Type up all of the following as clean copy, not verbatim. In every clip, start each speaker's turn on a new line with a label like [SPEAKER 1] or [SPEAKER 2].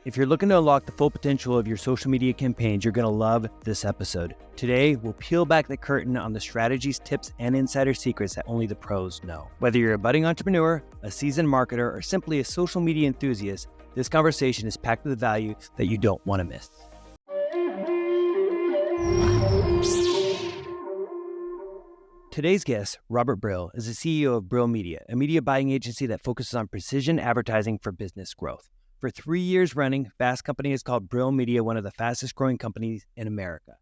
[SPEAKER 1] If you're looking to unlock the full potential of your social media campaigns, you're going to love this episode. Today, we'll peel back the curtain on the strategies, tips, and insider secrets that only the pros know. Whether you're a budding entrepreneur, a seasoned marketer, or simply a social media enthusiast, this conversation is packed with value that you don't want to miss. Today's guest, Robert Brill, is the CEO of Brill Media, a media buying agency that focuses on precision advertising for business growth. For 3 years running, Fast Company has called Brill Media one of the fastest growing companies in America.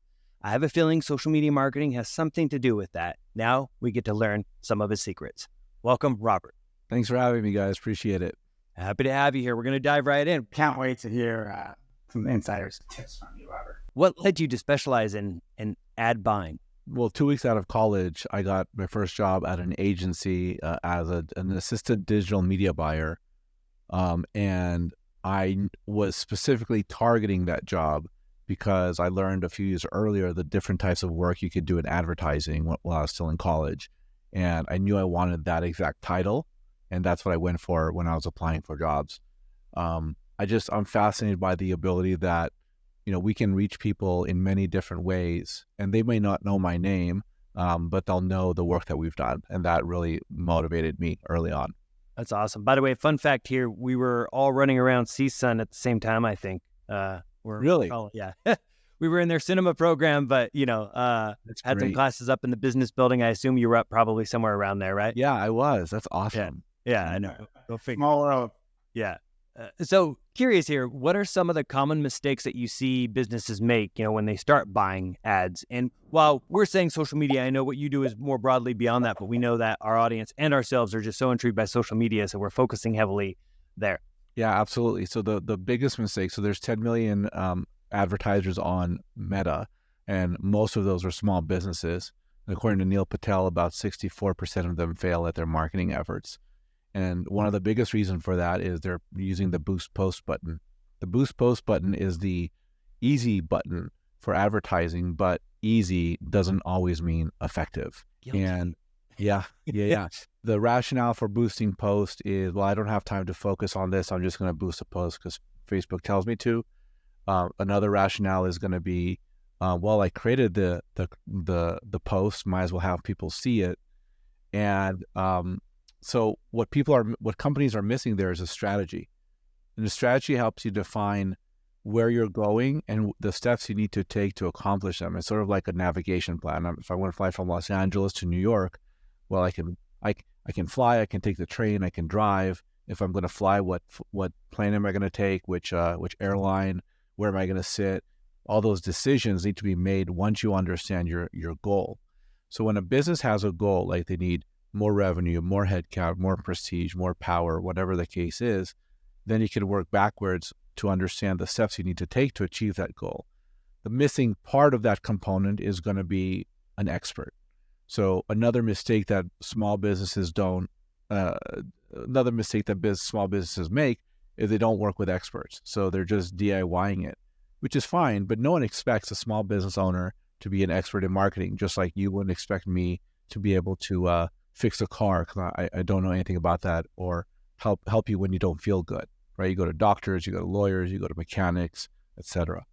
[SPEAKER 1] I have a feeling social media marketing has something to do with that. Now we get to learn some of his secrets. Welcome, Robert.
[SPEAKER 2] Thanks for having me, guys. Appreciate it.
[SPEAKER 1] Happy to have you here. We're going to dive right in.
[SPEAKER 3] Can't wait to hear some insiders tips from you, Robert.
[SPEAKER 1] What led you to specialize in ad buying?
[SPEAKER 2] Well, 2 weeks out of college, I got my first job at an agency as an assistant digital media buyer. And I was specifically targeting that job because I learned a few years earlier the different types of work you could do in advertising while I was still in college. And I knew I wanted that exact title. And that's what I went for when I was applying for jobs. I'm fascinated by the ability that, we can reach people in many different ways, and they may not know my name, but they'll know the work that we've done. And that really motivated me early on.
[SPEAKER 1] That's awesome. By the way, fun fact here, we were all running around CSUN at the same time, I think.
[SPEAKER 2] Really?
[SPEAKER 1] Yeah. We were in their cinema program, but, had some classes up in the business building. I assume you were up probably somewhere around there, right?
[SPEAKER 2] Yeah, I was. That's awesome.
[SPEAKER 1] Yeah, I know. Go figure.
[SPEAKER 3] Small world.
[SPEAKER 1] Yeah. So curious here, what are some of the common mistakes that you see businesses make, when they start buying ads? And while we're saying social media, I know what you do is more broadly beyond that, but we know that our audience and ourselves are just so intrigued by social media, so we're focusing heavily there.
[SPEAKER 2] Yeah, absolutely. So the biggest mistake, so there's 10 million advertisers on Meta, and most of those are small businesses. And according to Neil Patel, about 64% of them fail at their marketing efforts. And one of the biggest reasons for that is they're using the Boost Post button. The Boost Post button is the easy button for advertising, but easy doesn't always mean effective.
[SPEAKER 1] Guilty.
[SPEAKER 2] And yeah. The rationale for boosting post is, well, I don't have time to focus on this. I'm just going to boost a post because Facebook tells me to. Another rationale is going to be, well, I created the post, might as well have people see it. And so what companies are missing there is a strategy. And the strategy helps you define where you're going and the steps you need to take to accomplish them. It's sort of like a navigation plan. If I want to fly from Los Angeles to New York, well, I can fly, I can take the train, I can drive. If I'm going to fly, what plane am I going to take? Which airline? Where am I going to sit? All those decisions need to be made once you understand your goal. So when a business has a goal, like they need more revenue, more headcount, more prestige, more power, whatever the case is, then you can work backwards to understand the steps you need to take to achieve that goal. The missing part of that component is going to be an expert. So another mistake that small businesses small businesses make is they don't work with experts. So they're just DIYing it, which is fine, but no one expects a small business owner to be an expert in marketing, just like you wouldn't expect me to be able to fix a car because I don't know anything about that, or help you when you don't feel good, right? You go to doctors, you go to lawyers, you go to mechanics, etc.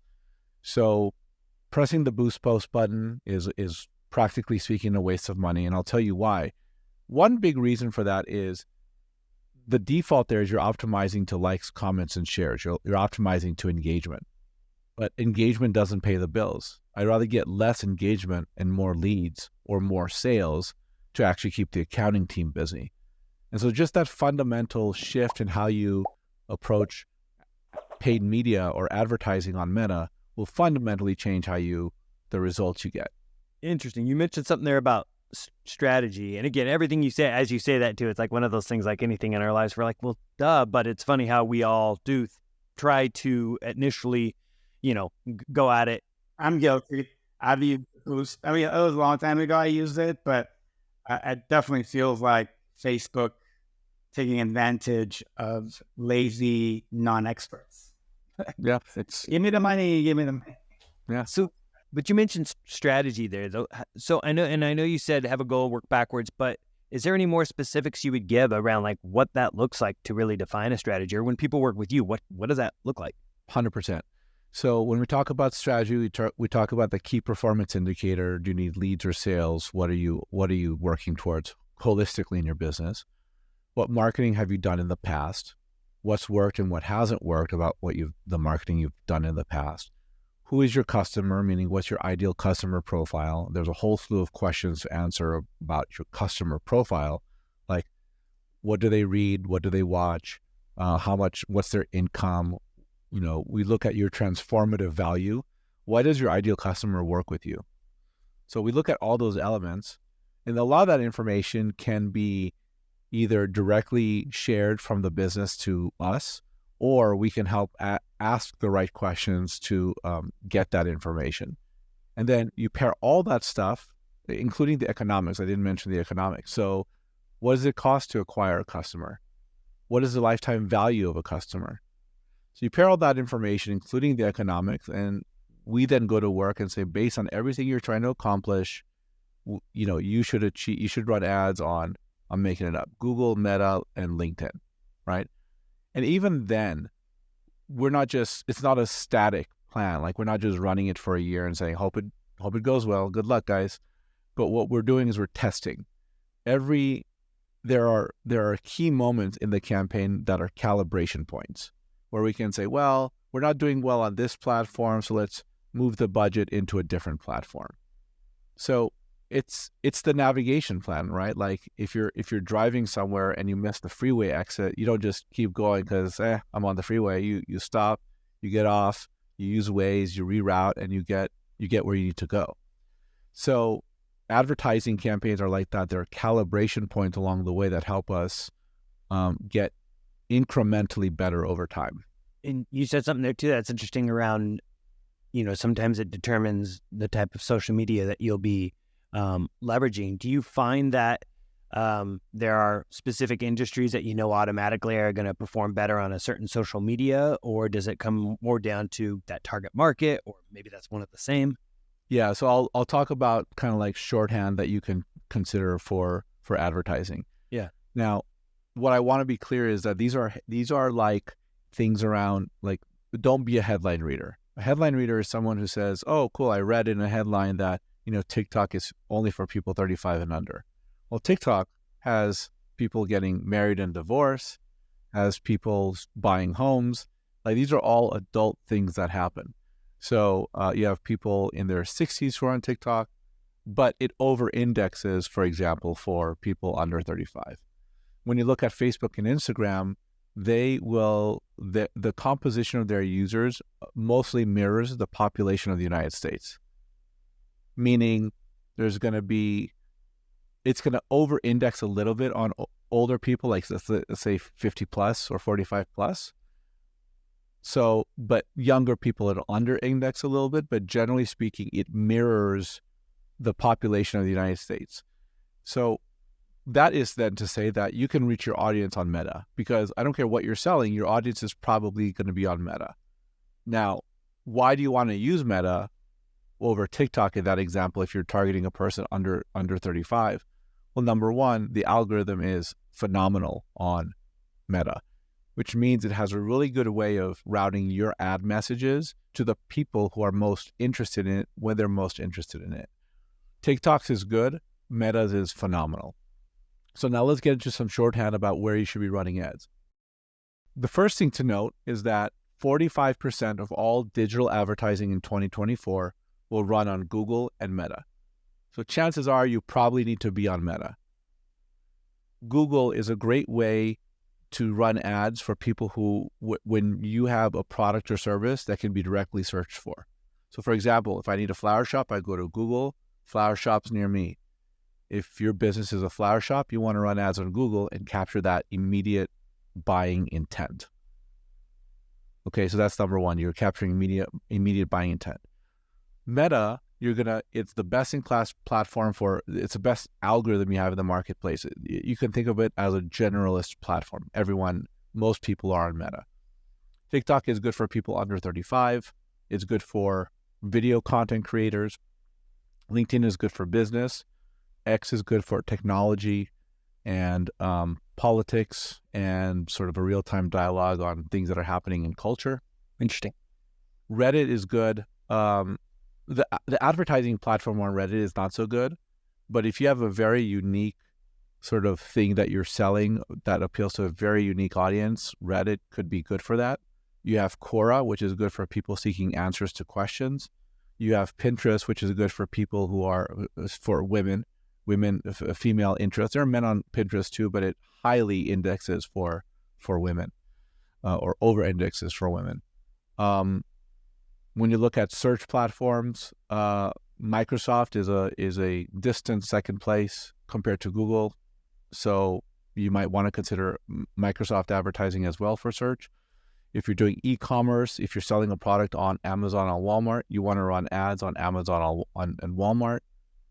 [SPEAKER 2] So pressing the Boost Post button is practically speaking a waste of money, and I'll tell you why. One big reason for that is the default there is you're optimizing to likes, comments, and shares. You're optimizing to engagement, but engagement doesn't pay the bills. I'd rather get less engagement and more leads or more sales to actually keep the accounting team busy. And so just that fundamental shift in how you approach paid media or advertising on Meta will fundamentally change the results you get.
[SPEAKER 1] Interesting. You mentioned something there about strategy. And again, everything you say, as you say that too, it's like one of those things, like anything in our lives, we're like, well, duh, but it's funny how we all do try to initially, go at it.
[SPEAKER 3] I'm guilty. It was a long time ago I used it, but it definitely feels like Facebook taking advantage of lazy non-experts.
[SPEAKER 2] Yeah.
[SPEAKER 3] Give me the money.
[SPEAKER 2] Yeah.
[SPEAKER 1] So, but you mentioned strategy there, though. So I know you said have a goal, work backwards, but is there any more specifics you would give around like what that looks like to really define a strategy? Or when people work with you, what does that look like?
[SPEAKER 2] 100%. So when we talk about strategy, we talk about the key performance indicator. Do you need leads or sales? What are you working towards holistically in your business? What marketing have you done in the past? What's worked and what hasn't worked about the marketing you've done in the past? Who is your customer? Meaning, what's your ideal customer profile? There's a whole slew of questions to answer about your customer profile, like what do they read? What do they watch? What's their income? We look at your transformative value. Why does your ideal customer work with you? So we look at all those elements, and a lot of that information can be either directly shared from the business to us, or we can help ask the right questions to get that information. And then you pair all that stuff, including the economics. I didn't mention the economics. So what does it cost to acquire a customer? What is the lifetime value of a customer? So you pair all that information, including the economics, and we then go to work and say, based on everything you're trying to accomplish, you should run ads on, I'm making it up, Google, Meta, and LinkedIn, right? And even then, it's not a static plan. Like, we're not just running it for a year and saying, hope it goes well. Good luck, guys. But what we're doing is we're testing. There are key moments in the campaign that are calibration points where we can say, well, we're not doing well on this platform, so let's move the budget into a different platform. So it's the navigation plan, right? Like if you're driving somewhere and you miss the freeway exit, you don't just keep going because I'm on the freeway. You stop, you get off, you use Waze, you reroute, and you get where you need to go. So advertising campaigns are like that. They're calibration points along the way that help us get incrementally better over time.
[SPEAKER 1] And you said something there too that's interesting around, sometimes it determines the type of social media that you'll be leveraging. Do you find that there are specific industries that automatically are going to perform better on a certain social media, or does it come more down to that target market, or maybe that's one of the same?
[SPEAKER 2] Yeah, so I'll talk about kind of like shorthand that you can consider for advertising.
[SPEAKER 1] Yeah.
[SPEAKER 2] Now, what I want to be clear is that these are like things around, like, don't be a headline reader. A headline reader is someone who says, "Oh, cool, I read in a headline that TikTok is only for people 35 and under." Well, TikTok has people getting married and divorced, has people buying homes. Like, these are all adult things that happen. So you have people in their 60s who are on TikTok, but it over-indexes, for example, for people under 35. When you look at Facebook and Instagram, the composition of their users mostly mirrors the population of the United States. Meaning it's going to over-index a little bit on older people, like let's say 50 plus or 45 plus. So, but younger people, it'll under-index a little bit, but generally speaking, it mirrors the population of the United States. So that is then to say that you can reach your audience on Meta, because I don't care what you're selling, your audience is probably going to be on Meta. Now, why do you want to use Meta over TikTok in that example if you're targeting a person under 35? Well, number one, the algorithm is phenomenal on Meta, which means it has a really good way of routing your ad messages to the people who are most interested in it when they're most interested in it. TikTok's is good, Meta's is phenomenal. So now let's get into some shorthand about where you should be running ads. The first thing to note is that 45% of all digital advertising in 2024 will run on Google and Meta. So chances are you probably need to be on Meta. Google is a great way to run ads for people who, when you have a product or service that can be directly searched for. So for example, if I need a flower shop, I go to Google, flower shops near me. If your business is a flower shop, you want to run ads on Google and capture that immediate buying intent. Okay, so that's number one. You're capturing immediate buying intent. Meta, it's the best-in-class platform it's the best algorithm you have in the marketplace. You can think of it as a generalist platform. Most people are on Meta. TikTok is good for people under 35. It's good for video content creators. LinkedIn is good for business. X is good for technology and politics and sort of a real-time dialogue on things that are happening in culture.
[SPEAKER 1] Interesting.
[SPEAKER 2] Reddit is good. The advertising platform on Reddit is not so good, but if you have a very unique sort of thing that you're selling that appeals to a very unique audience, Reddit could be good for that. You have Quora, which is good for people seeking answers to questions. You have Pinterest, which is good for people who are, for women, female interests. There are men on Pinterest too, but it highly indexes for women, or over indexes for women. When you look at search platforms, Microsoft is a distant second place compared to Google. So you might want to consider Microsoft advertising as well for search. If you're doing e-commerce, if you're selling a product on Amazon or Walmart, you want to run ads on Amazon and Walmart.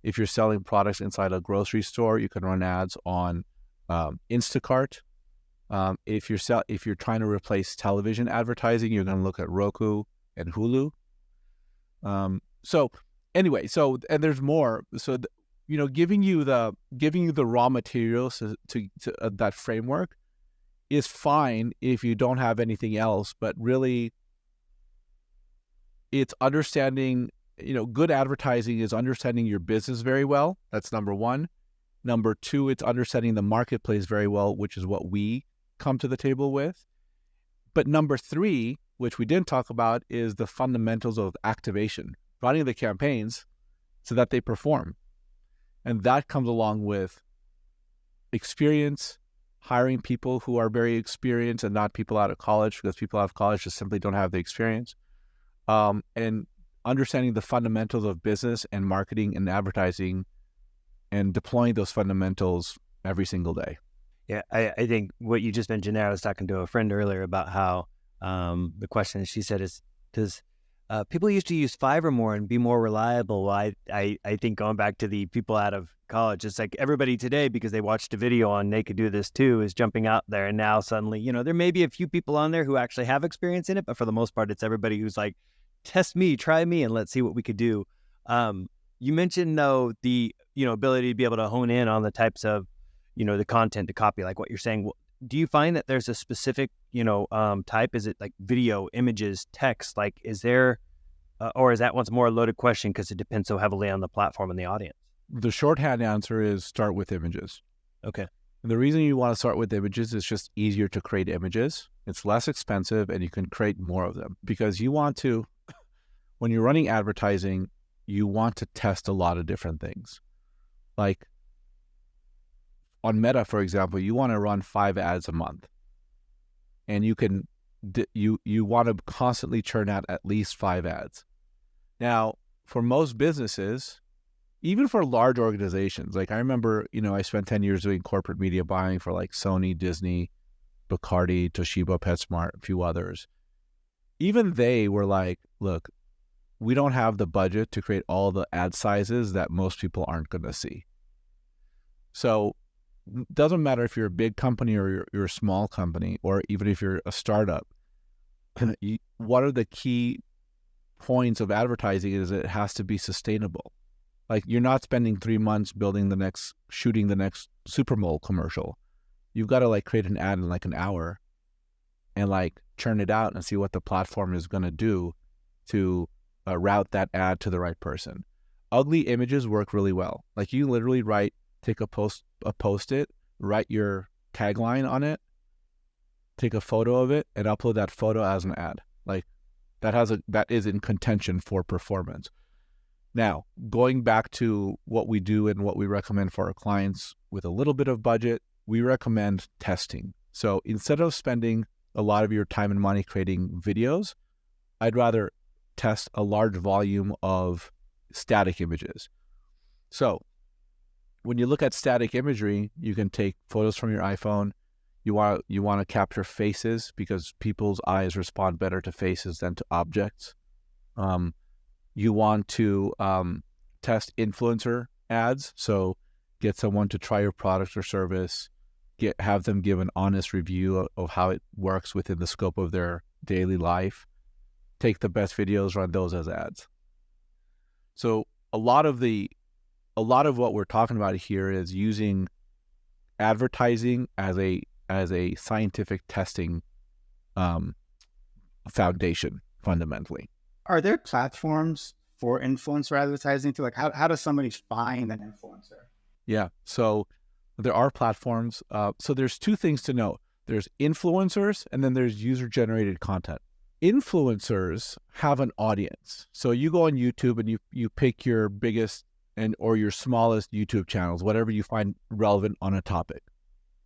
[SPEAKER 2] If you're selling products inside a grocery store, you can run ads on Instacart. If you're trying to replace television advertising, you're going to look at Roku and Hulu. And there's more. So giving you the raw materials to that framework is fine if you don't have anything else, but really it's understanding, good advertising is understanding your business very well. That's number one. Number two, it's understanding the marketplace very well, which is what we come to the table with. But number three, which we didn't talk about, is the fundamentals of activation, running the campaigns so that they perform. And that comes along with experience, hiring people who are very experienced and not people out of college, because people out of college just simply don't have the experience. And understanding the fundamentals of business and marketing and advertising and deploying those fundamentals every single day.
[SPEAKER 1] Yeah, I think what you just mentioned there, I was talking to a friend earlier about how the question she said is, does people used to use 5 or more and be more reliable? Well, I think going back to the people out of college, it's like everybody today, because they watched a video on They Could Do This Too, is jumping out there. And now suddenly, there may be a few people on there who actually have experience in it, but for the most part, it's everybody who's like, test me, try me, and let's see what we could do. You mentioned, though, the ability to be able to hone in on the types of, the content to copy, like what you're saying. Do you find that there's a specific, type? Is it like video, images, text? Like, is there, or is that once more a loaded question because it depends so heavily on the platform and the audience?
[SPEAKER 2] The shorthand answer is start with images.
[SPEAKER 1] Okay.
[SPEAKER 2] And the reason you want to start with images is just easier to create images. It's less expensive and you can create more of them, because you want to, when you're running advertising, you want to test a lot of different things. Like on Meta, for example, you want to run 5 ads a month, and you want to constantly churn out at least 5 ads. Now, for most businesses, even for large organizations, like I remember, I spent 10 years doing corporate media buying for like Sony, Disney, Bacardi, Toshiba, PetSmart, a few others. Even they were like, look, we don't have the budget to create all the ad sizes that most people aren't going to see. So it doesn't matter if you're a big company or you're a small company, or even if you're a startup. What are the key points of advertising is it has to be sustainable. Like, you're not spending 3 months shooting the next Super Bowl commercial. You've got to like create an ad in like an hour and like churn it out and see what the platform is going to do to route that ad to the right person. Ugly images work really well. Like, you literally take a Post-it, write your tagline on it, take a photo of it, and upload that photo as an ad. Like, that is in contention for performance. Now, going back to what we do and what we recommend for our clients with a little bit of budget, we recommend testing. So instead of spending a lot of your time and money creating videos, I'd rather test a large volume of static images. So when you look at static imagery, you can take photos from your iPhone. You want to capture faces because people's eyes respond better to faces than to objects. You want to test influencer ads. So get someone to try your product or service, have them give an honest review of how it works within the scope of their daily life. Take the best videos, run those as ads. So a lot of what we're talking about here is using advertising as a scientific testing foundation fundamentally.
[SPEAKER 3] Are there platforms for influencer advertising too? Like how does somebody find an influencer?
[SPEAKER 2] Yeah. So there are platforms. So there's two things to know. There's influencers and then there's user-generated content. Influencers have an audience. So you go on YouTube and you pick your biggest or your smallest YouTube channels, whatever you find relevant on a topic.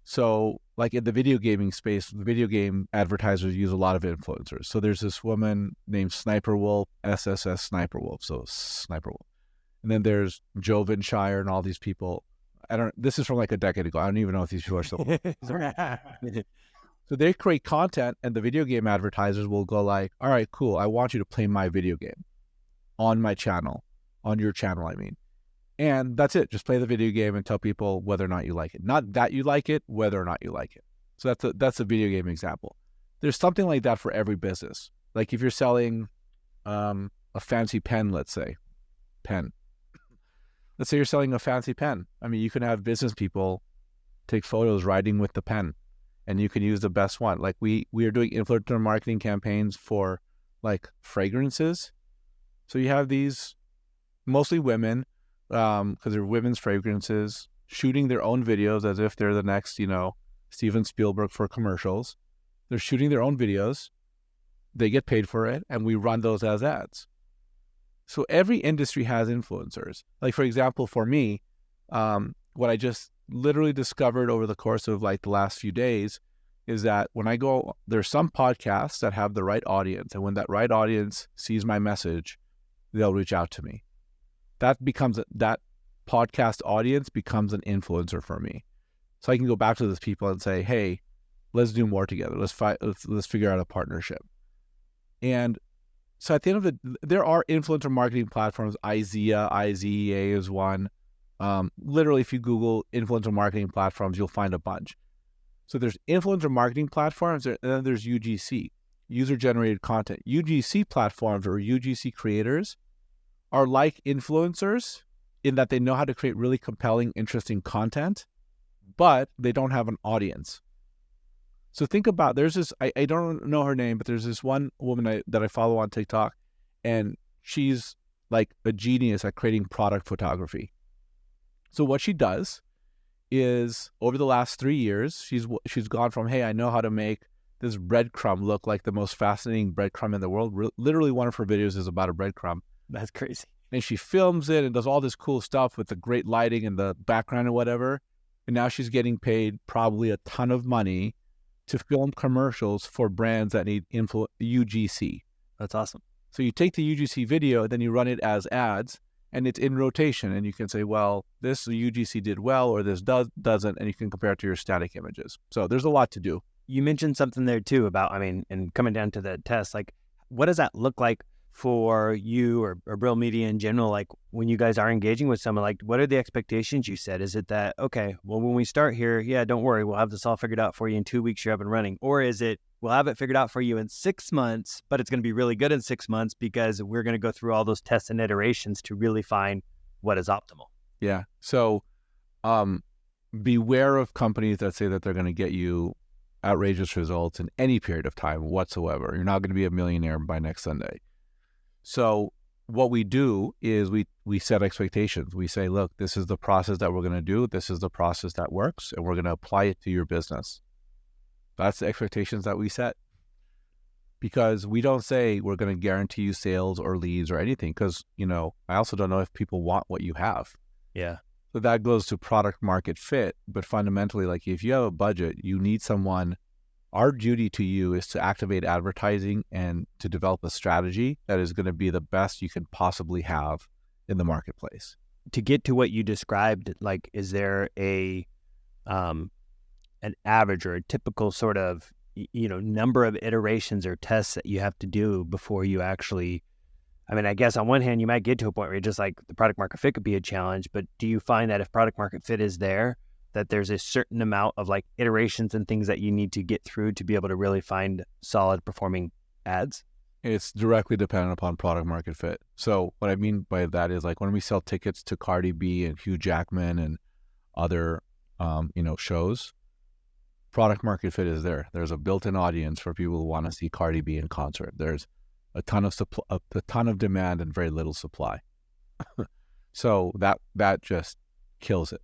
[SPEAKER 2] So like in the video gaming space, the video game advertisers use a lot of influencers. So there's this woman named Sniper Wolf, SSS Sniper Wolf, so Sniper Wolf. And then there's Joven Shire and all these people. This is from like a decade ago. I don't even know if these people are still. So they create content and the video game advertisers will go like, all right, cool. I want you to play my video game on my channel, on your channel, I mean. And that's it. Just play the video game and tell people whether or not you like it. Not that you like it, whether or not you like it. So that's a video game example. There's something like that for every business. Like if you're selling a fancy pen, let's say, Let's say you're selling a fancy pen. I mean, you can have business people take photos writing with the pen and you can use the best one. Like we are doing influencer marketing campaigns for like fragrances. So you have these mostly women, because they're women's fragrances, shooting their own videos as if they're the next, Steven Spielberg for commercials. They're shooting their own videos. They get paid for it, and we run those as ads. So every industry has influencers. Like, for example, for me, what I just literally discovered over the course of like the last few days is that when I go, there's some podcasts that have the right audience. And when that right audience sees my message, they'll reach out to me. That podcast audience becomes an influencer for me. So I can go back to those people and say, hey, let's do more together. Let's figure out a partnership. And so at the end of there are influencer marketing platforms. IZEA is one. Literally, if you Google influencer marketing platforms, you'll find a bunch. So there's influencer marketing platforms, and then there's UGC, user-generated content. UGC platforms or UGC creators are like influencers in that they know how to create really compelling, interesting content, but they don't have an audience. So think about, there's this, I don't know her name, but there's this one woman that I follow on TikTok, and she's like a genius at creating product photography. So what she does is over the last 3 years, she's gone from, hey, I know how to make this breadcrumb look like the most fascinating breadcrumb in the world. Literally one of her videos is about a breadcrumb.
[SPEAKER 1] That's crazy.
[SPEAKER 2] And she films it and does all this cool stuff with the great lighting and the background and whatever. And now she's getting paid probably a ton of money to film commercials for brands that need UGC.
[SPEAKER 1] That's awesome.
[SPEAKER 2] So you take the UGC video, then you run it as ads, and it's in rotation. And you can say, well, this UGC did well, or this doesn't, and you can compare it to your static images. So there's a lot to do.
[SPEAKER 1] You mentioned something there too about, and coming down to the test, like what does that look like for you or Brill Media in general? Like when you guys are engaging with someone, like what are the expectations you set? Is it that, okay, well, when we start here, yeah, don't worry, we'll have this all figured out for you in 2 weeks, you're up and running? Or is it, we'll have it figured out for you in 6 months, but it's going to be really good in 6 months because we're going to go through all those tests and iterations to really find what is optimal?
[SPEAKER 2] Yeah. So beware of companies that say that they're going to get you outrageous results in any period of time whatsoever. You're not going to be a millionaire by next Sunday. So what we do is we set expectations. We say, look, this is the process that we're going to do. This is the process that works, and we're going to apply it to your business. That's the expectations that we set. Because we don't say we're going to guarantee you sales or leads or anything, because, I also don't know if people want what you have.
[SPEAKER 1] Yeah.
[SPEAKER 2] So that goes to product market fit. But fundamentally, like if you have a budget, you need someone. Our duty to you is to activate advertising and to develop a strategy that is going to be the best you can possibly have in the marketplace.
[SPEAKER 1] To get to what you described, like, is there an average or a typical sort of, number of iterations or tests that you have to do before you actually, I guess on one hand, you might get to a point where you're just like the product market fit could be a challenge, but do you find that if product market fit is there, that there's a certain amount of like iterations and things that you need to get through to be able to really find solid performing ads?
[SPEAKER 2] It's directly dependent upon product market fit. So what I mean by that is like when we sell tickets to Cardi B and Hugh Jackman and other, shows, product market fit is there. There's a built-in audience for people who want to see Cardi B in concert. There's a ton of demand and very little supply. So that just kills it.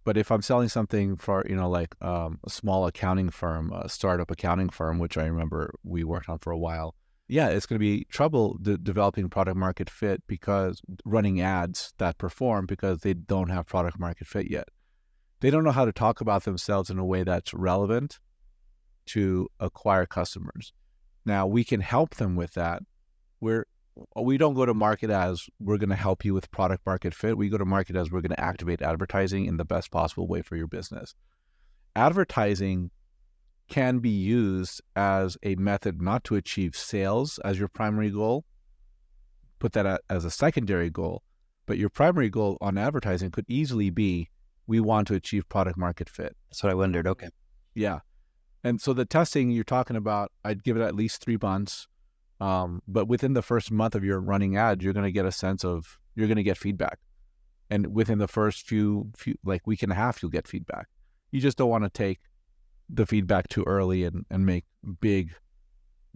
[SPEAKER 2] But if I'm selling something for, like a small accounting firm, a startup accounting firm, which I remember we worked on for a while, yeah, it's going to be trouble developing product market fit, because running ads that perform, because they don't have product market fit yet. They don't know how to talk about themselves in a way that's relevant to acquire customers. Now, we can help them with that. We don't go to market as we're going to help you with product market fit. We go to market as we're going to activate advertising in the best possible way for your business. Advertising can be used as a method not to achieve sales as your primary goal. Put that as a secondary goal. But your primary goal on advertising could easily be, we want to achieve product market fit.
[SPEAKER 1] That's what I wondered. Okay.
[SPEAKER 2] Yeah. And so the testing you're talking about, I'd give it at least 3 months. But within the first month of your running ad, you're going to get you're going to get feedback. And within the first few like week and a half, you'll get feedback. You just don't want to take the feedback too early and make big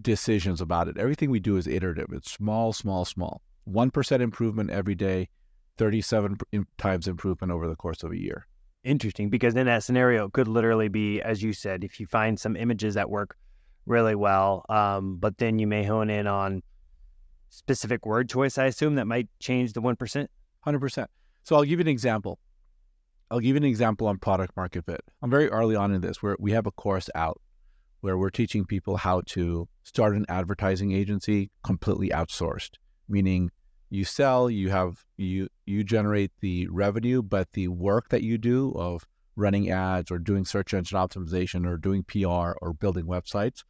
[SPEAKER 2] decisions about it. Everything we do is iterative. It's small. 1% improvement every day, 37 times improvement over the course of a year.
[SPEAKER 1] Interesting, because in that scenario, it could literally be, as you said, if you find some images that work really well, but then you may hone in on specific word choice, I assume, that might change the 1%?
[SPEAKER 2] 100%. So I'll give you an example. On product market fit. I'm very early on in this, where we have a course out where we're teaching people how to start an advertising agency completely outsourced, meaning you sell, you generate the revenue, but the work that you do of running ads or doing search engine optimization or doing PR or building websites,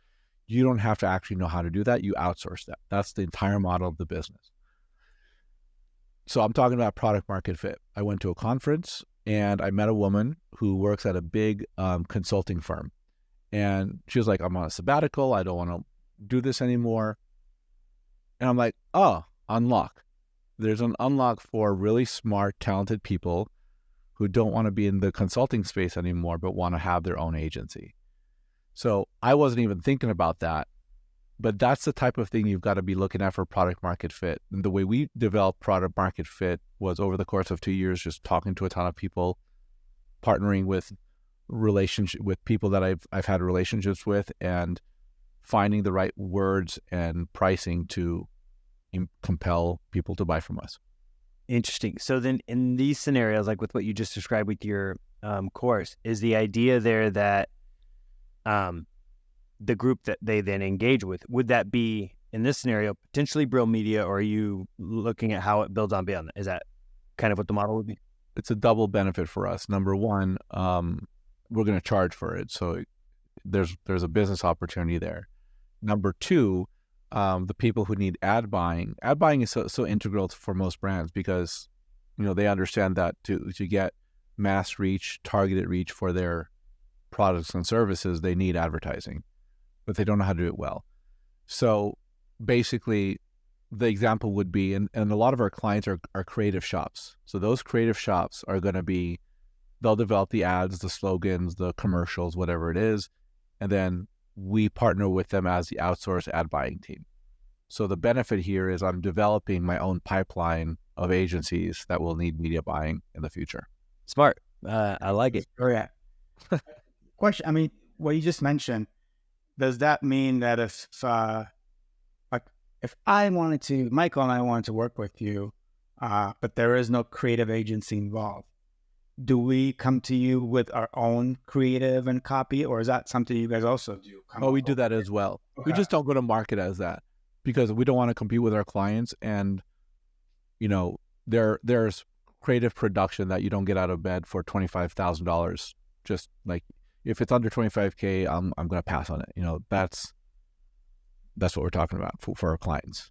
[SPEAKER 2] you don't have to actually know how to do that. You outsource that. That's the entire model of the business. So I'm talking about product market fit. I went to a conference and I met a woman who works at a big consulting firm. And she was like, I'm on a sabbatical. I don't want to do this anymore. And I'm like, oh, unlock. There's an unlock for really smart, talented people who don't want to be in the consulting space anymore, but want to have their own agency. So I wasn't even thinking about that, but that's the type of thing you've got to be looking at for product market fit. And the way we developed product market fit was over the course of 2 years, just talking to a ton of people, partnering with people that I've had relationships with, and finding the right words and pricing to compel people to buy from us.
[SPEAKER 1] Interesting. So then in these scenarios, like with what you just described with your course, is the idea there that the group that they then engage with, would that be, in this scenario, potentially Brill Media, or are you looking at how it builds on beyond that? Is that kind of what the model would be?
[SPEAKER 2] It's a double benefit for us. Number one, we're going to charge for it. So there's a business opportunity there. Number two, the people who need ad buying is so integral for most brands, because they understand that to get mass reach, targeted reach for their products and services, they need advertising, but they don't know how to do it well. So basically, the example would be, and a lot of our clients are creative shops. So those creative shops are going to be, they'll develop the ads, the slogans, the commercials, whatever it is, and then we partner with them as the outsourced ad buying team. So the benefit here is I'm developing my own pipeline of agencies that will need media buying in the future.
[SPEAKER 1] Smart. I like it.
[SPEAKER 3] Oh, yeah. Question. I mean, what you just mentioned, does that mean that if I wanted to, Michael and I wanted to work with you, but there is no creative agency involved, do we come to you with our own creative and copy, or is that something you guys also do?
[SPEAKER 2] We do that as well. Okay. We just don't go to market as that, because we don't want to compete with our clients. And, there's creative production that you don't get out of bed for $25,000. Just like, if it's under $25K, I'm going to pass on it. That's what we're talking about for our clients.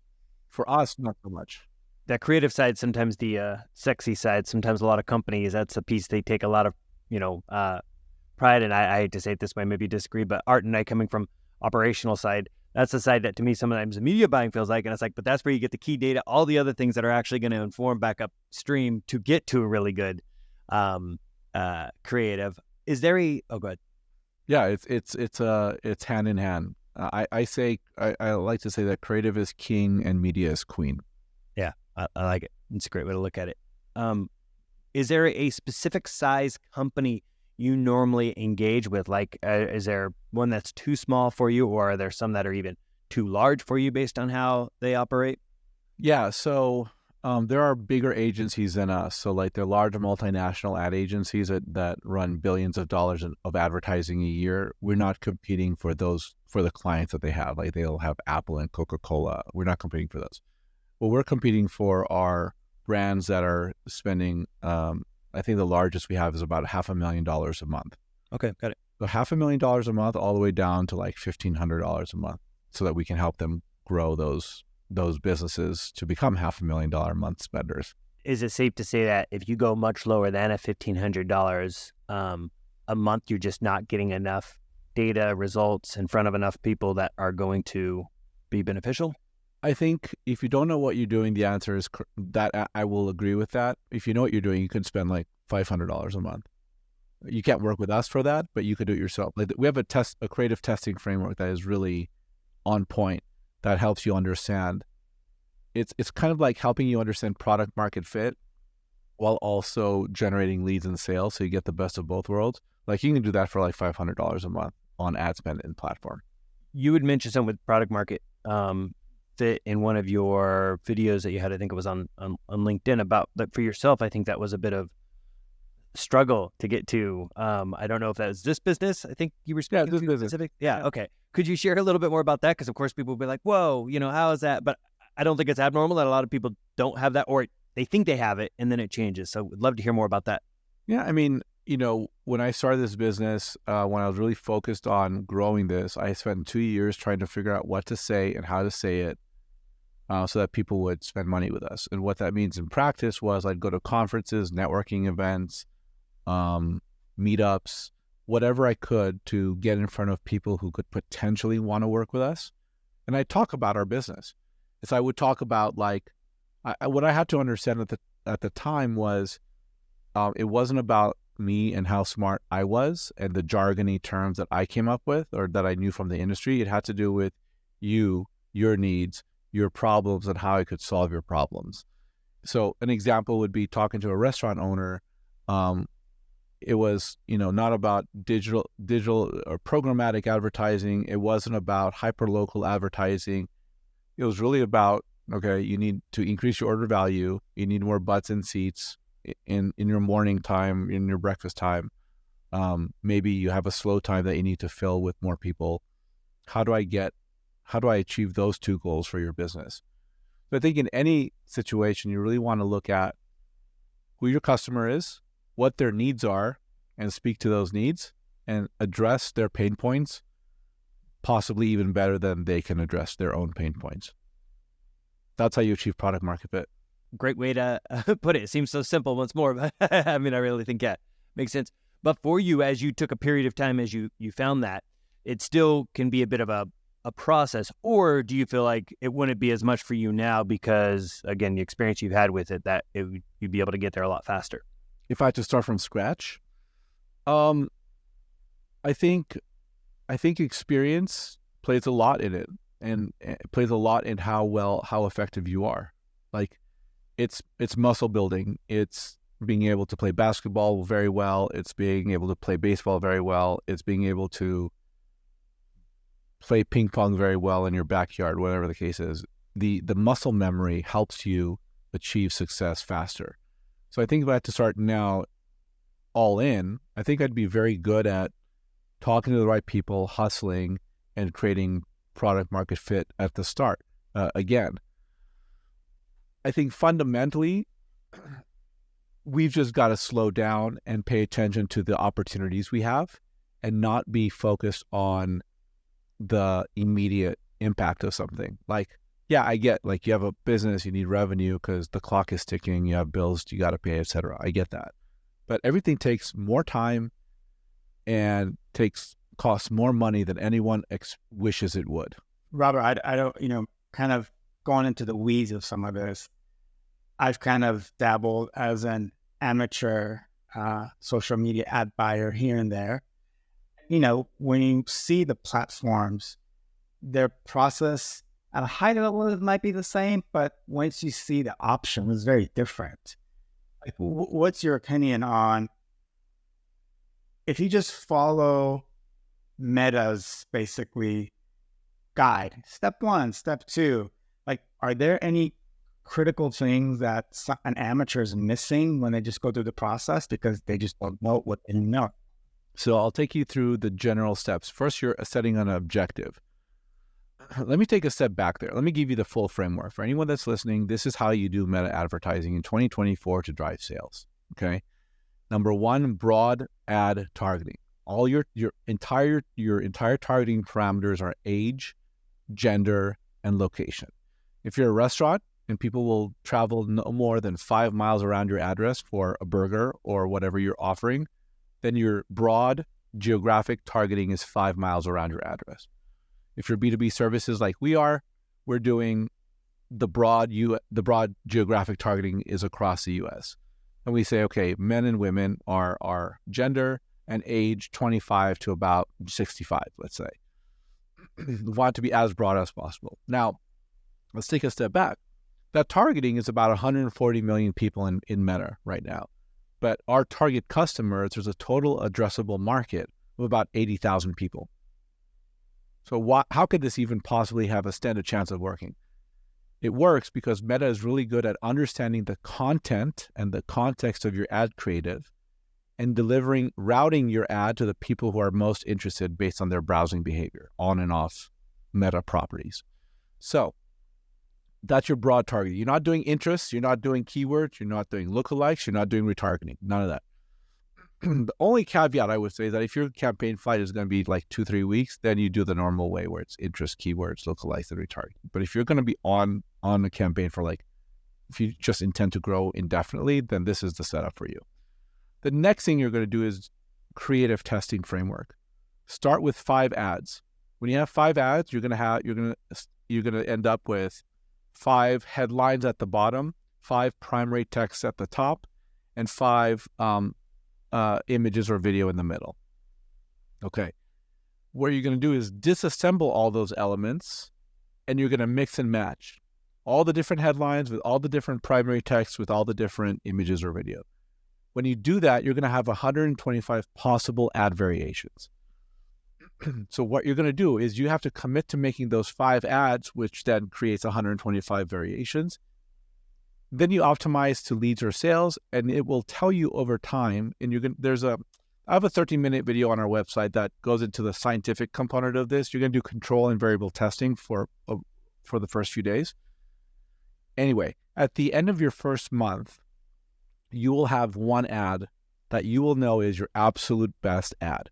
[SPEAKER 2] For us, not so much.
[SPEAKER 1] That creative side, sometimes the sexy side, sometimes a lot of companies, that's a piece they take a lot of, pride in. I hate to say it this way, maybe disagree, but Art and I, coming from operational side, that's the side that to me sometimes media buying feels like, and it's like, but that's where you get the key data, all the other things that are actually going to inform back upstream to get to a really good creative. Is there go ahead.
[SPEAKER 2] Yeah, it's hand in hand. I like to say that creative is king and media is queen.
[SPEAKER 1] Yeah, I like it. It's a great way to look at it. Is there a specific size company you normally engage with? Like, is there one that's too small for you, or are there some that are even too large for you based on how they operate?
[SPEAKER 2] Yeah, so there are bigger agencies than us. So like they're larger multinational ad agencies that run billions of dollars of advertising a year. We're not competing for the clients that they have. Like they'll have Apple and Coca-Cola. We're not competing for those. What we're competing for are brands that are spending, I think the largest we have is about $500,000 a month.
[SPEAKER 1] Okay, got it.
[SPEAKER 2] So $500,000 a month all the way down to like $1,500 a month so that we can help them grow those businesses to become $500,000 a month spenders.
[SPEAKER 1] Is it safe to say that if you go much lower than a $1,500 a month, you're just not getting enough data results in front of enough people that are going to be beneficial?
[SPEAKER 2] I think if you don't know what you're doing, the answer is that I will agree with that. If you know what you're doing, you can spend like $500 a month. You can't work with us for that, but you could do it yourself. Like we have a creative testing framework that is really on point that helps you understand. It's kind of like helping you understand product market fit while also generating leads and sales, so you get the best of both worlds. Like you can do that for like $500 a month on ad spend and platform.
[SPEAKER 1] You would mention something with product market fit in one of your videos that you had. I think it was on LinkedIn about, but for yourself, I think that was a bit of struggle to get to. I don't know if that was this business. I think you were speaking
[SPEAKER 2] this
[SPEAKER 1] to
[SPEAKER 2] business.
[SPEAKER 1] specific. Yeah. Okay. Could you share a little bit more about that? Because of course people will be like, whoa, how is that? But I don't think it's abnormal that a lot of people don't have that, or they think they have it and then it changes. So would love to hear more about that.
[SPEAKER 2] Yeah. I mean, when I started this business, when I was really focused on growing this, I spent 2 years trying to figure out what to say and how to say it so that people would spend money with us. And what that means in practice was I'd go to conferences, networking events, meetups, whatever I could to get in front of people who could potentially want to work with us. And I'd talk about our business. So I would talk about what I had to understand at the time was it wasn't about me and how smart I was and the jargony terms that I came up with or that I knew from the industry. It had to do with you, your needs, your problems, and how I could solve your problems. So an example would be talking to a restaurant owner. It was, not about digital or programmatic advertising. It wasn't about hyper-local advertising. It was really about, okay, you need to increase your order value. You need more butts and seats in your morning time, in your breakfast time. Maybe you have a slow time that you need to fill with more people. How do I achieve those two goals for your business? So I think in any situation, you really want to look at who your customer is, what their needs are, and speak to those needs and address their pain points, possibly even better than they can address their own pain points. That's how you achieve product market fit.
[SPEAKER 1] Great way to put it. It seems so simple once more, but I mean, I really think, yeah, makes sense. But for you, as you took a period of time, as you found that, it still can be a bit of a process, or do you feel like it wouldn't be as much for you now because, again, the experience you've had with it, that you'd be able to get there a lot faster?
[SPEAKER 2] If I had to start from scratch, I think experience plays a lot in it, and it plays a lot in how effective you are. Like it's muscle building. It's being able to play basketball very well. It's being able to play baseball very well. It's being able to play ping pong very well in your backyard, whatever the case is. The muscle memory helps you achieve success faster. So I think if I had to start now all in, I think I'd be very good at talking to the right people, hustling, and creating product market fit at the start. Again, I think fundamentally, we've just got to slow down and pay attention to the opportunities we have and not be focused on the immediate impact of something. Like, yeah, I get, like, you have a business, you need revenue because the clock is ticking, you have bills you got to pay, etc. I get that. But everything takes more time and costs more money than anyone wishes it would.
[SPEAKER 3] Robert, I don't, kind of going into the weeds of some of this, I've kind of dabbled as an amateur social media ad buyer here and there. when you see the platforms, their process at a high level, it might be the same, but once you see the option, it's very different. Like, what's your opinion on if you just follow Meta's basically guide, step 1, step 2, like, are there any critical things that an amateur is missing when they just go through the process because they just don't know what they know?
[SPEAKER 2] So I'll take you through the general steps. First, you're setting an objective. Let me take a step back there. Let me give you the full framework. For anyone that's listening, this is how you do meta advertising in 2024 to drive sales, okay? Number 1, broad ad targeting. All your entire targeting parameters are age, gender, and location. If you're a restaurant and people will travel no more than 5 miles around your address for a burger or whatever you're offering, then your broad geographic targeting is 5 miles around your address. If you're B2B services like we're doing the broad geographic targeting is across the US. And we say, okay, men and women are gender and age 25 to about 65, let's say. We want to be as broad as possible. Now, let's take a step back. That targeting is about 140 million people in Meta right now. But our target customers, there's a total addressable market of about 80,000 people. So how could this even possibly have a standard chance of working? It works because Meta is really good at understanding the content and the context of your ad creative and routing your ad to the people who are most interested based on their browsing behavior on and off Meta properties. So that's your broad target. You're not doing interests, you're not doing keywords, you're not doing lookalikes, you're not doing retargeting, none of that. The only caveat I would say is that if your campaign flight is going to be like 2-3 weeks, then you do the normal way where it's interest, keywords, lookalikes, and retargeting. But if you're going to be on a campaign for if you just intend to grow indefinitely, then this is the setup for you. The next thing you're going to do is creative testing framework. Start with 5 ads. When you have 5 ads, you're going to end up with 5 headlines at the bottom, 5 primary texts at the top, and 5 images or video in the middle. Okay. What you're going to do is disassemble all those elements, and you're going to mix and match all the different headlines with all the different primary texts with all the different images or video. When you do that, you're going to have 125 possible ad variations. So what you're going to do is you have to commit to making those 5 ads, which then creates 125 variations. Then you optimize to leads or sales, and it will tell you over time. And I have a 13-minute video on our website that goes into the scientific component of this. You're going to do control and variable testing for the first few days. Anyway, at the end of your first month, you will have one ad that you will know is your absolute best ad.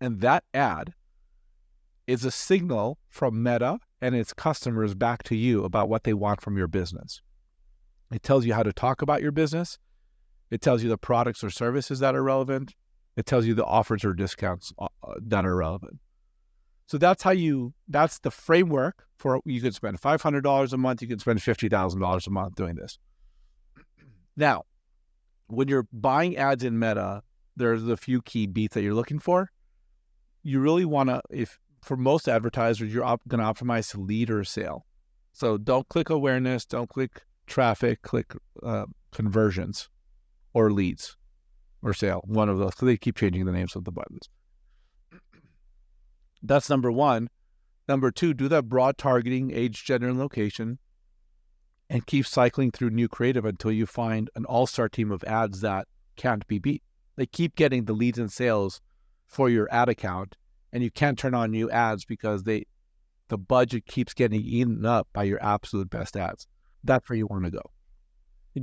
[SPEAKER 2] And that ad is a signal from Meta and its customers back to you about what they want from your business. It tells you how to talk about your business. It tells you the products or services that are relevant. It tells you the offers or discounts that are relevant. So that's the framework for, you can spend $500 a month, you can spend $50,000 a month doing this. Now, when you're buying ads in Meta, there's a few key beats that you're looking for. You really want to, for most advertisers, you're going to optimize to lead or sale. So don't click awareness, don't click traffic, click conversions or leads or sale, one of those, because they keep changing the names of the buttons. That's number 1. Number 2, do that broad targeting, age, gender, and location, and keep cycling through new creative until you find an all-star team of ads that can't be beat. They keep getting the leads and sales for your ad account, and you can't turn on new ads because the budget keeps getting eaten up by your absolute best ads. That's where you want to go.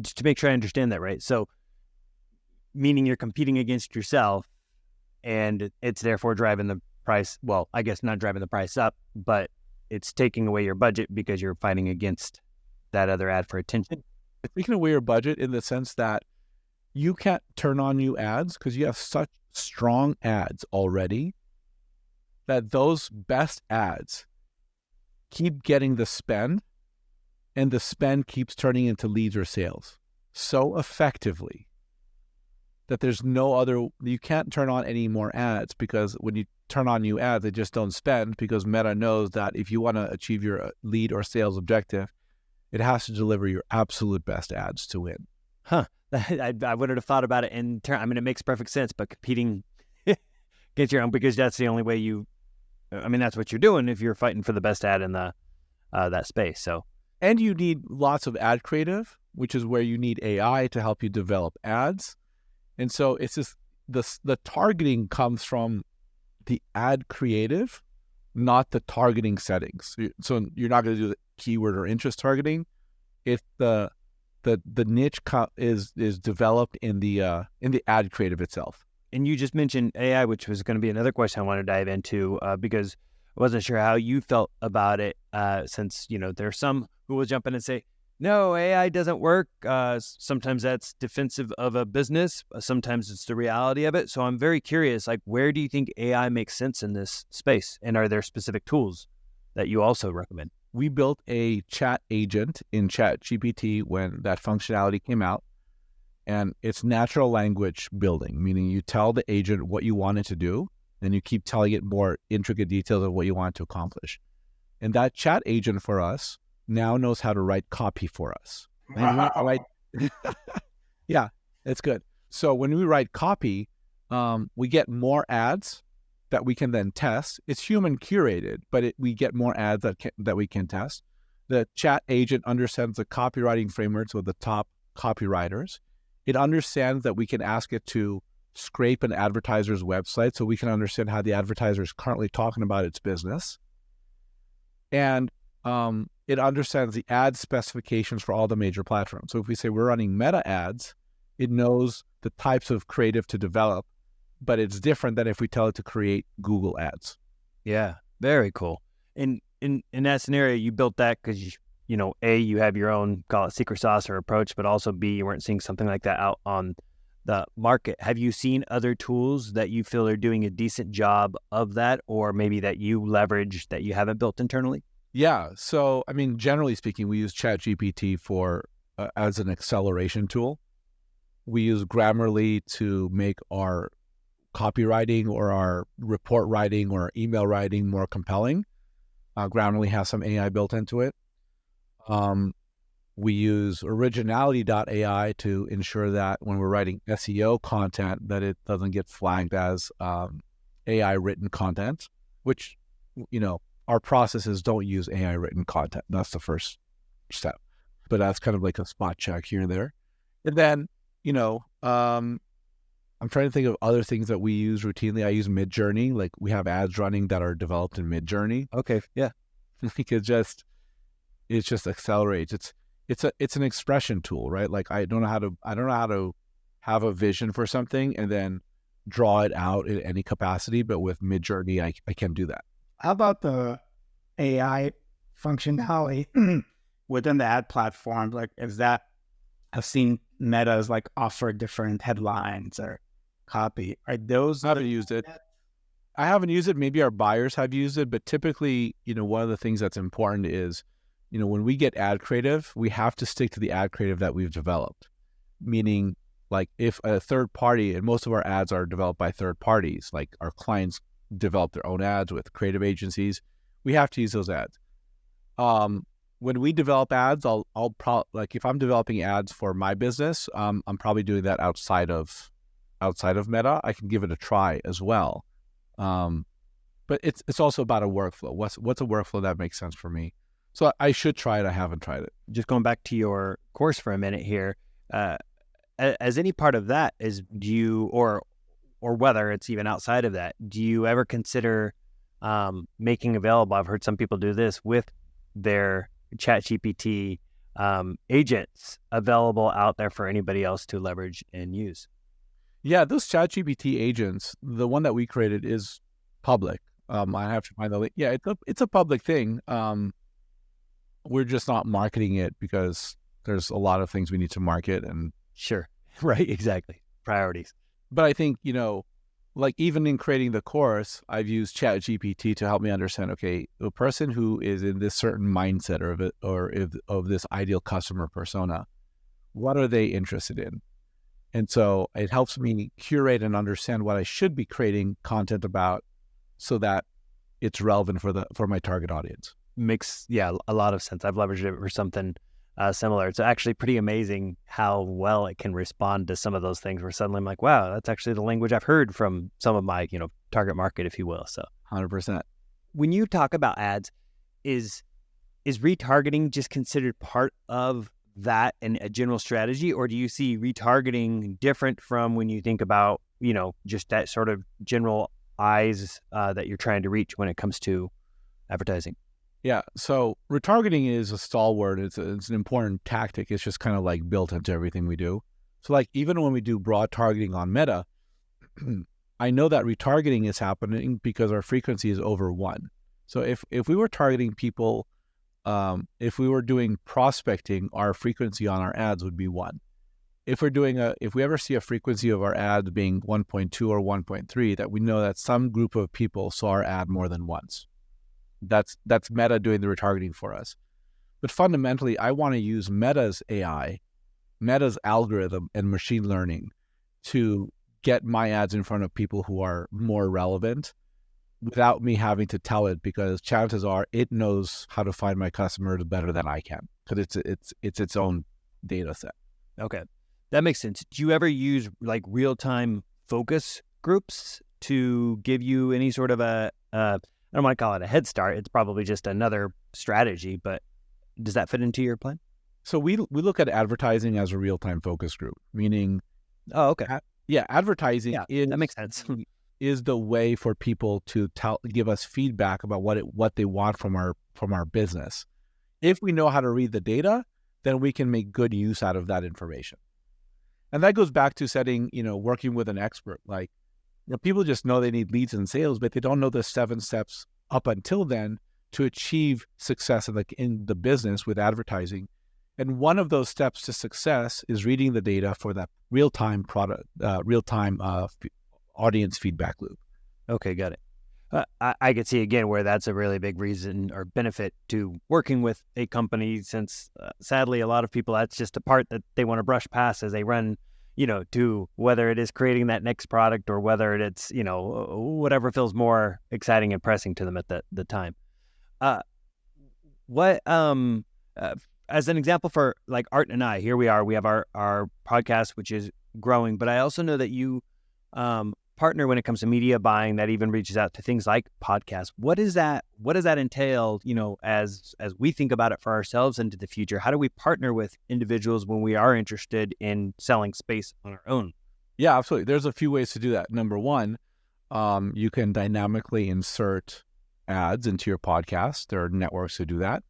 [SPEAKER 1] Just to make sure I understand that right. So, meaning you're competing against yourself, and it's therefore driving the price. Well, I guess not driving the price up, but it's taking away your budget because you're fighting against that other ad for attention.
[SPEAKER 2] It's taking away your budget in the sense that you can't turn on new ads because you have such strong ads already that those best ads keep getting the spend, and the spend keeps turning into leads or sales so effectively that there's no other, you can't turn on any more ads, because when you turn on new ads, they just don't spend, because Meta knows that if you want to achieve your lead or sales objective, it has to deliver your absolute best ads to win.
[SPEAKER 1] Huh. I wouldn't have thought about it in turn. I mean, it makes perfect sense, but competing against your own, because that's the only way that's what you're doing if you're fighting for the best ad in the that space. So,
[SPEAKER 2] and you need lots of ad creative, which is where you need AI to help you develop ads. And so it's just the targeting comes from the ad creative, not the targeting settings. So you're not going to do the keyword or interest targeting. If the niche is developed in the ad creative itself.
[SPEAKER 1] And you just mentioned AI, which was going to be another question I want to dive into, because I wasn't sure how you felt about it, since, there are some who will jump in and say, no, AI doesn't work. Sometimes that's defensive of a business. Sometimes it's the reality of it. So I'm very curious, where do you think AI makes sense in this space? And are there specific tools that you also recommend?
[SPEAKER 2] We built a chat agent in ChatGPT when that functionality came out. And it's natural language building, meaning you tell the agent what you want it to do, and you keep telling it more intricate details of what you want to accomplish. And that chat agent for us now knows how to write copy for us. Yeah, it's good. So when we write copy, we get more ads that we can then test. It's human curated, but we get more ads that we can test. The chat agent understands the copywriting frameworks with the top copywriters. It understands that we can ask it to scrape an advertiser's website so we can understand how the advertiser is currently talking about its business. And it understands the ad specifications for all the major platforms. So if we say we're running Meta ads, it knows the types of creative to develop, but it's different than if we tell it to create Google ads.
[SPEAKER 1] Yeah, very cool. In that scenario, you built that because A, you have your own, call it secret sauce or approach, but also B, you weren't seeing something like that out on the market. Have you seen other tools that you feel are doing a decent job of that, or maybe that you leverage that you haven't built internally?
[SPEAKER 2] Yeah. So, generally speaking, we use ChatGPT for as an acceleration tool. We use Grammarly to make our copywriting or our report writing or email writing more compelling. Grammarly has some AI built into it. We use originality.ai to ensure that when we're writing SEO content, that it doesn't get flagged as AI written content, which, our processes don't use AI written content. That's the first step, but that's kind of like a spot check here and there. And then, I'm trying to think of other things that we use routinely. I use Midjourney. Like we have ads running that are developed in Midjourney.
[SPEAKER 1] Okay. Yeah.
[SPEAKER 2] It just accelerates. It's an expression tool, right? Like I don't know how to have a vision for something and then draw it out in any capacity, but with Midjourney, I can do that.
[SPEAKER 3] How about the AI functionality within the ad platform? Like, is that, I've seen Meta's offer different headlines or copy. Are those?
[SPEAKER 2] I haven't used it. I haven't used it. Maybe our buyers have used it, but typically, one of the things that's important is, when we get ad creative, we have to stick to the ad creative that we've developed. Meaning, if a third party, and most of our ads are developed by third parties, like our clients develop their own ads with creative agencies, we have to use those ads. When we develop ads, I'll if I'm developing ads for my business, I'm probably doing that outside of Meta. I can give it a try as well. But it's also about a workflow. What's a workflow that makes sense for me? So I should try it. I haven't tried it.
[SPEAKER 1] Just going back to your course for a minute here, as any part of that do you, or whether it's even outside of that, do you ever consider making available, I've heard some people do this, with their ChatGPT agents available out there for anybody else to leverage and use?
[SPEAKER 2] Yeah, those ChatGPT agents, the one that we created is public. I have to find the link. Yeah, it's a public thing. We're just not marketing it because there's a lot of things we need to market and.
[SPEAKER 1] Sure. Right. Exactly. Priorities.
[SPEAKER 2] But I think, even in creating the course, I've used ChatGPT to help me understand, okay, a person who is in this certain mindset of this ideal customer persona, what are they interested in? And so it helps me curate and understand what I should be creating content about so that it's relevant for my target audience.
[SPEAKER 1] Makes, a lot of sense. I've leveraged it for something similar. It's actually pretty amazing how well it can respond to some of those things where suddenly I'm like, wow, that's actually the language I've heard from some of my, target market, if you will. So
[SPEAKER 2] 100%.
[SPEAKER 1] when you talk about ads, is retargeting just considered part of that and a general strategy, or do you see retargeting different from when you think about, just that sort of general eyes that you're trying to reach when it comes to advertising?
[SPEAKER 2] Yeah. So retargeting is a stalwart. It's an important tactic. It's just kind of like built into everything we do. So like even when we do broad targeting on Meta, I know that retargeting is happening because our frequency is over 1. So if we were targeting people, if we were doing prospecting, our frequency on our ads would be 1. If we ever see a frequency of our ads being 1.2 or 1.3, that we know that some group of people saw our ad more than once. That's Meta doing the retargeting for us. But fundamentally, I want to use Meta's AI, Meta's algorithm and machine learning to get my ads in front of people who are more relevant without me having to tell it, because chances are it knows how to find my customers better than I can, because it's its own data set.
[SPEAKER 1] Okay, that makes sense. Do you ever use like real-time focus groups to give you any sort of I don't want to call it a head start. It's probably just another strategy, but does that fit into your plan?
[SPEAKER 2] So we look at advertising as a real-time focus group, meaning,
[SPEAKER 1] okay,
[SPEAKER 2] advertising
[SPEAKER 1] that makes sense.
[SPEAKER 2] is the way for people to give us feedback about what they want from our business. If we know how to read the data, then we can make good use out of that information. And that goes back to setting, working with an expert. Like, people just know they need leads and sales, but they don't know the 7 steps up until then to achieve success in the business with advertising. And one of those steps to success is reading the data for that real-time audience feedback loop.
[SPEAKER 1] Okay, got it. I could see again where that's a really big reason or benefit to working with a company, since sadly a lot of people, that's just a part that they want to brush past as they run, to whether it is creating that next product or whether it's, whatever feels more exciting and pressing to them at the time. As an example for like Art and I, here we have our podcast, which is growing, but I also know that you partner when it comes to media buying that even reaches out to things like podcasts. What does that entail, as we think about it for ourselves into the future? How do we partner with individuals when we are interested in selling space on our own?
[SPEAKER 2] Yeah, absolutely. There's a few ways to do that. Number one, you can dynamically insert ads into your podcast. There are networks who do that.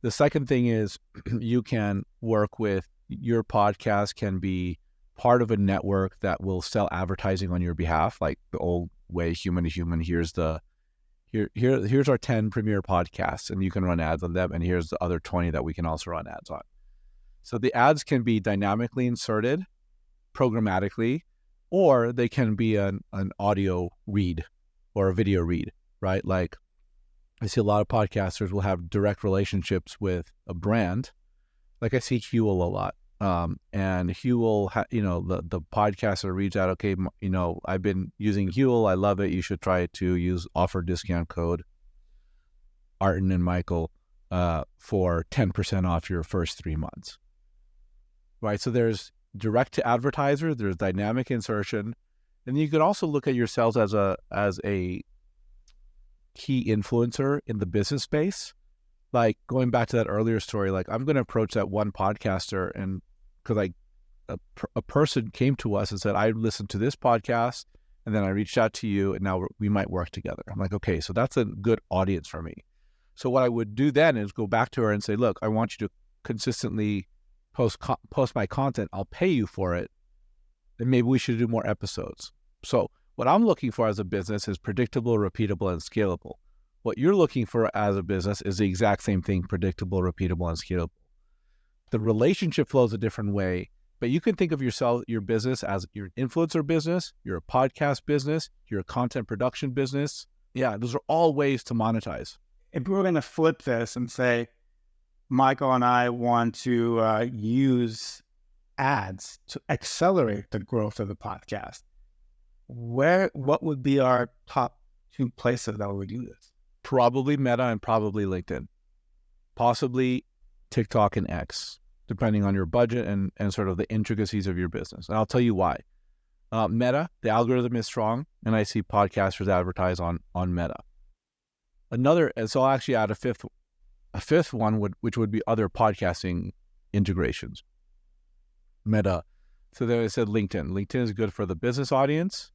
[SPEAKER 2] The second thing is you can work with, your podcast can be part of a network that will sell advertising on your behalf, like the old way, human to human. Here's our 10 premier podcasts, and you can run ads on them, and here's the other 20 that we can also run ads on. So the ads can be dynamically inserted programmatically, or they can be an audio read or a video read, right? Like, I see a lot of podcasters will have direct relationships with a brand. Like I see Huel a lot. And Huel, the podcaster reads out, okay, I've been using Huel. I love it. You should try it too. Offer discount code Artin and Michael for 10% off your first 3 months. Right. So there's direct to advertiser, there's dynamic insertion. And you could also look at yourselves as a key influencer in the business space. Like going back to that earlier story, like I'm going to approach that one podcaster, and because like a person came to us and said, I listened to this podcast and then I reached out to you and now we might work together. I'm like, okay, so that's a good audience for me. So what I would do then is go back to her and say, look, I want you to consistently post my content. I'll pay you for it. And maybe we should do more episodes. So what I'm looking for as a business is predictable, repeatable, and scalable. What you're looking for as a business is the exact same thing, predictable, repeatable, and scalable. The relationship flows a different way, but you can think of your business as your influencer business, you're a podcast business, you're a content production business. Yeah, those are all ways to monetize.
[SPEAKER 3] If we were going to flip this and say, Michael and I want to use ads to accelerate the growth of the podcast, what would be our top 2 places that we would do this?
[SPEAKER 2] Probably Meta and probably LinkedIn. Possibly TikTok and X, depending on your budget and sort of the intricacies of your business. And I'll tell you why. Meta, the algorithm is strong, and I see podcasters advertise on Meta. And so I'll actually add a fifth one, which would be other podcasting integrations. Meta. So then I said LinkedIn. LinkedIn is good for the business audience.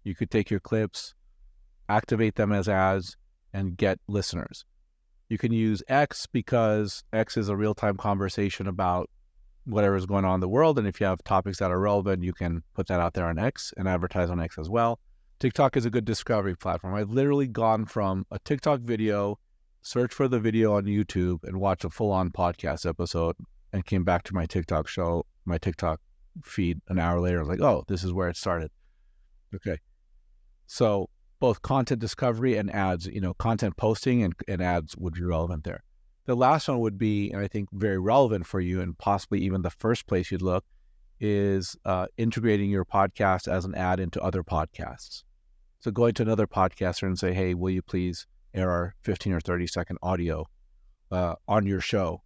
[SPEAKER 2] You could take your clips, activate them as ads, and get listeners. You can use X because X is a real-time conversation about whatever is going on in the world. And if you have topics that are relevant, you can put that out there on X and advertise on X as well. TikTok is a good discovery platform. I've literally gone from a TikTok video, search for the video on YouTube, and watch a full-on podcast episode, and came back to my TikTok feed an hour later. I was like, oh, this is where it started. Okay. So both content discovery and ads, content posting and ads would be relevant there. The last one would be, and I think very relevant for you, and possibly even the first place you'd look, is integrating your podcast as an ad into other podcasts. So going to another podcaster and say, hey, will you please air our 15 or 30 second audio on your show?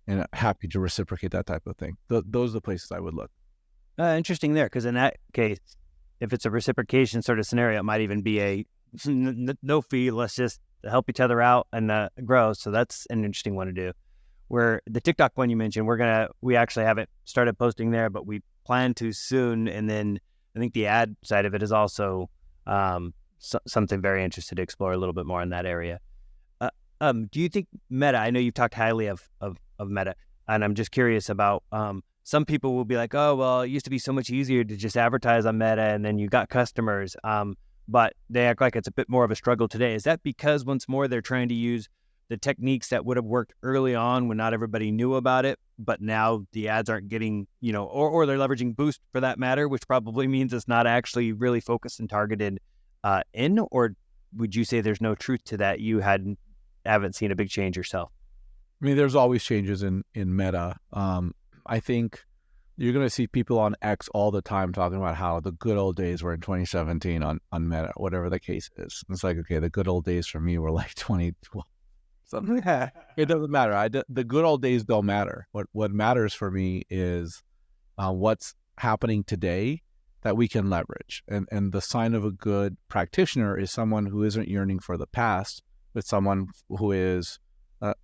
[SPEAKER 2] And happy to reciprocate that type of thing. Those are the places I would look.
[SPEAKER 1] Interesting there, because in that case, if it's a reciprocation sort of scenario, it might even be a no fee. Let's just help each other out and grow. So that's an interesting one to do. Where the TikTok one you mentioned, we actually haven't started posting there, but we plan to soon. And then I think the ad side of it is also something very interested to explore a little bit more in that area. Do you think Meta? I know you've talked highly of Meta, and I'm just curious about. Some people will be like, oh, well, it used to be so much easier to just advertise on Meta and then you got customers. But they act like it's a bit more of a struggle today. Is that because, once more, they're trying to use the techniques that would have worked early on when not everybody knew about it, but now the ads aren't getting, or they're leveraging Boost for that matter, which probably means it's not actually really focused and targeted in? Or would you say there's no truth to that? You haven't seen a big change yourself?
[SPEAKER 2] I mean, there's always changes in Meta. I think you're going to see people on X all the time talking about how the good old days were in 2017 on Meta, whatever the case is. It's like, okay, the good old days for me were like 2012. Something. It doesn't matter. The good old days don't matter. What matters for me is what's happening today that we can leverage. And the sign of a good practitioner is someone who isn't yearning for the past, but someone who is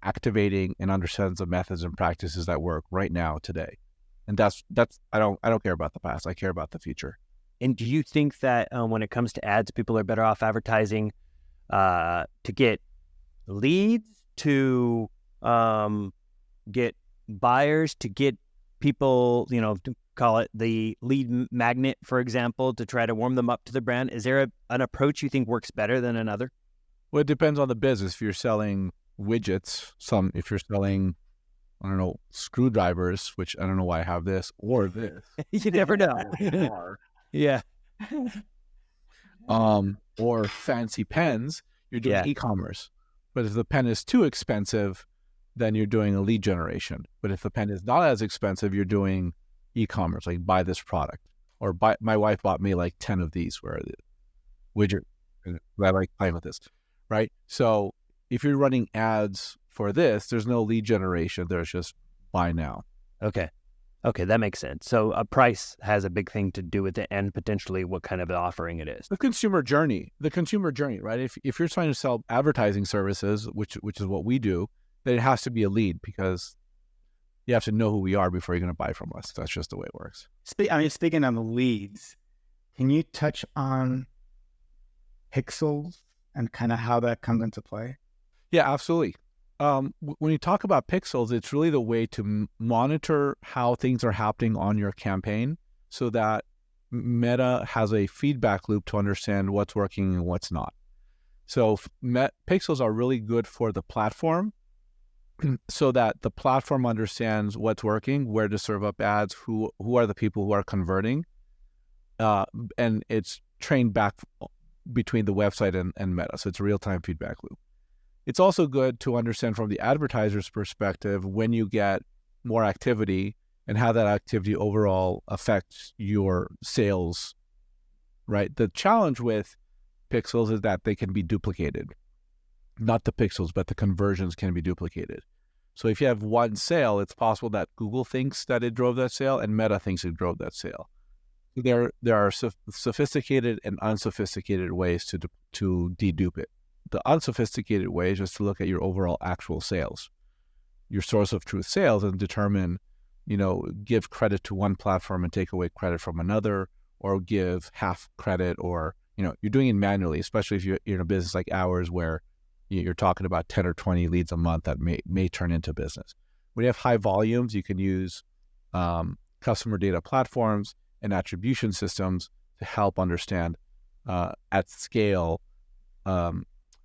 [SPEAKER 2] activating and understands the methods and practices that work right now, today. And that's I don't care about the past. I care about the future.
[SPEAKER 1] And do you think that when it comes to ads, people are better off advertising to get leads, to get buyers, to get people, to call it the lead magnet, for example, to try to warm them up to the brand? Is there an approach you think works better than another?
[SPEAKER 2] Well, it depends on the business. If you're selling widgets, if you're selling, I don't know, screwdrivers, which I don't know why I have this or this.
[SPEAKER 1] You never know. Yeah.
[SPEAKER 2] Or fancy pens, you're doing e-commerce. But if the pen is too expensive, then you're doing a lead generation. But if the pen is not as expensive, you're doing e-commerce, like buy this product. Or my wife bought me like 10 of these where the widget, I like playing with this, right? So if you're running ads for this, there's no lead generation. There's just buy now.
[SPEAKER 1] Okay, that makes sense. So a price has a big thing to do with it, and potentially what kind of offering it is.
[SPEAKER 2] The consumer journey, right? If you're trying to sell advertising services, which is what we do, then it has to be a lead, because you have to know who we are before you're going to buy from us. That's just the way it works.
[SPEAKER 3] Speaking of the leads, can you touch on pixels and kind of how that comes into play?
[SPEAKER 2] Yeah, absolutely. When you talk about pixels, it's really the way to monitor how things are happening on your campaign, so that Meta has a feedback loop to understand what's working and what's not. So pixels are really good for the platform, so that the platform understands what's working, where to serve up ads, who are the people who are converting, and it's trained back between the website and Meta. So it's a real-time feedback loop. It's also good to understand from the advertiser's perspective when you get more activity and how that activity overall affects your sales, right? The challenge with pixels is that they can be duplicated. Not the pixels, but the conversions can be duplicated. So if you have one sale, it's possible that Google thinks that it drove that sale and Meta thinks it drove that sale. There are sophisticated and unsophisticated ways to dedupe it. The unsophisticated way is just to look at your overall actual sales, your source of truth sales, and determine, give credit to one platform and take away credit from another, or give half credit, or, you're doing it manually, especially if you're in a business like ours where you're talking about 10 or 20 leads a month that may turn into business. When you have high volumes, you can use customer data platforms and attribution systems to help understand at scale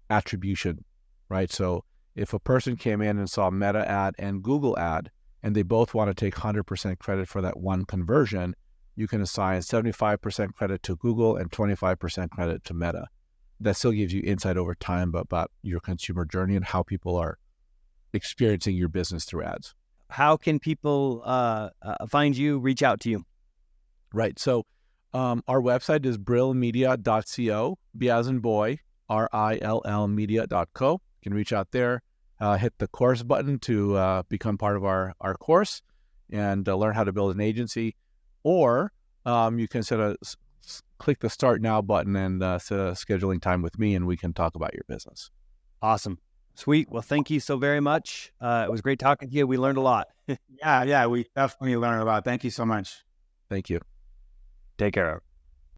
[SPEAKER 2] attribution, right? So if a person came in and saw Meta ad and Google ad, and they both want to take 100% credit for that one conversion, you can assign 75% credit to Google and 25% credit to Meta. That still gives you insight over time about your consumer journey and how people are experiencing your business through ads.
[SPEAKER 1] How can people find you, reach out to you?
[SPEAKER 2] Right. So our website is brillmedia.co, B as in boy, RILL media.co. You can reach out there, hit the course button to become part of our course and learn how to build an agency. Or you can click the Start Now button and set a scheduling time with me, and we can talk about your business.
[SPEAKER 1] Awesome. Sweet. Well, thank you so very much. It was great talking to you. We learned a lot.
[SPEAKER 3] Yeah, we definitely learned a lot. Thank you so much.
[SPEAKER 2] Thank you.
[SPEAKER 1] Take care.